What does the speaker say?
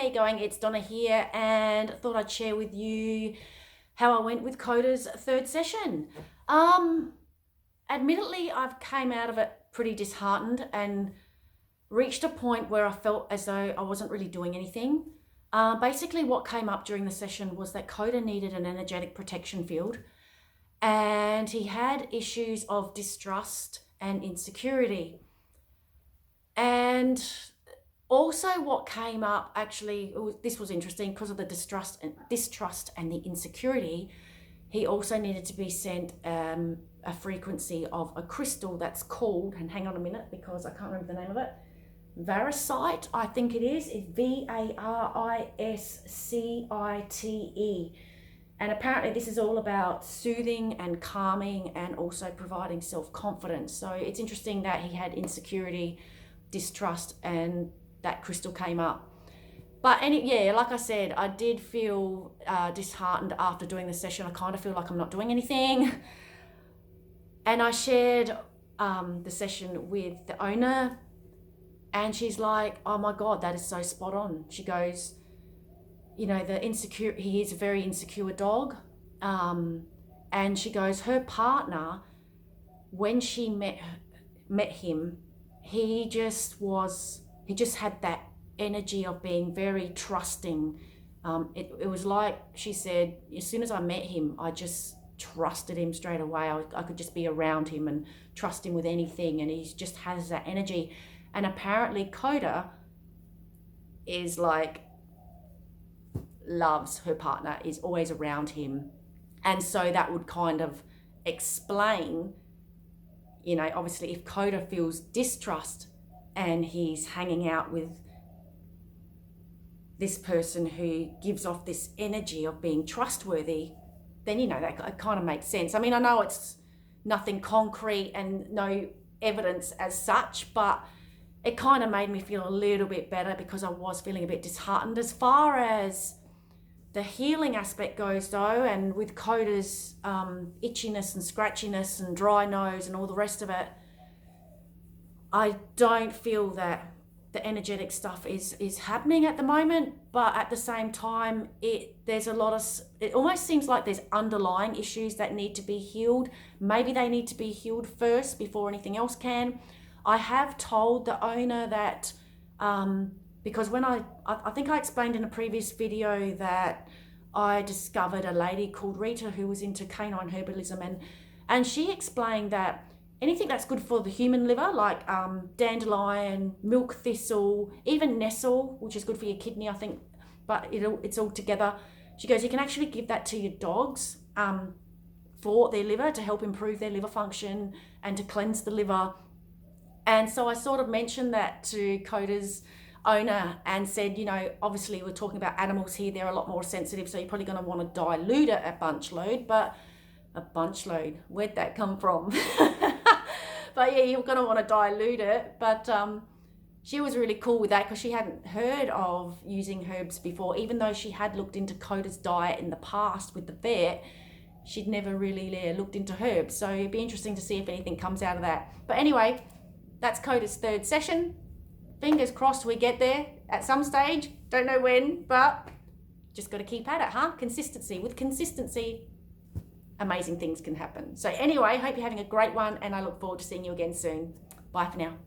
you going? It's Donna here, and I thought I'd share with you how I went with Kota's third session. Admittedly, I've came out of it pretty disheartened and reached a point where I felt as though I wasn't really doing anything. Basically, what came up during the session was that Kota needed an energetic protection field, and he had issues of distrust and insecurity. And also what came up, actually, this was interesting because of the distrust and the insecurity. He also needed to be sent a frequency of a crystal that's called, and hang on a minute because I can't remember the name of it, Variscite, I think it is. It's Variscite. And apparently this is all about soothing and calming and also providing self-confidence. So it's interesting that he had insecurity, distrust, and that crystal came up. But like I said, I did feel disheartened after doing the session. I kind of feel like I'm not doing anything. And I shared the session with the owner, and she's like, oh my God, that is so spot on. She goes, he is a very insecure dog. And she goes, her partner, when she met him, he just had that energy of being very trusting. It was like, she said, as soon as I met him, I just trusted him straight away. I could just be around him and trust him with anything, and he just has that energy. And apparently Kota is like, loves her partner, is always around him. And so that would kind of explain, obviously if Kota feels distrust and he's hanging out with this person who gives off this energy of being trustworthy, then, that kind of makes sense. I mean, I know it's nothing concrete and no evidence as such, but it kind of made me feel a little bit better because I was feeling a bit disheartened. As far as the healing aspect goes though, and with Kota's itchiness and scratchiness and dry nose and all the rest of it, I don't feel that the energetic stuff is happening at the moment. But at the same time, it almost seems like there's underlying issues that need to be healed. Maybe they need to be healed first before anything else can. I have told the owner that because when I think I explained in a previous video that I discovered a lady called Rita who was into canine herbalism, and she explained that anything that's good for the human liver, like dandelion, milk thistle, even nettle, which is good for your kidney, I think, but it's all together. She goes, you can actually give that to your dogs for their liver to help improve their liver function and to cleanse the liver. And so I sort of mentioned that to Kota's owner and said, obviously we're talking about animals here, they're a lot more sensitive, so you're probably going to want to dilute it a bunch load. But a bunch load, where'd that come from? But yeah, you're going to want to dilute it. But she was really cool with that because she hadn't heard of using herbs before. Even though she had looked into Kota's diet in the past with the vet, she'd never really looked into herbs. So it'd be interesting to see if anything comes out of that. But anyway, that's Kota's third session. Fingers crossed we get there at some stage. Don't know when, but just got to keep at it, huh? Consistency. With consistency, amazing things can happen. So anyway, hope you're having a great one, and I look forward to seeing you again soon. Bye for now.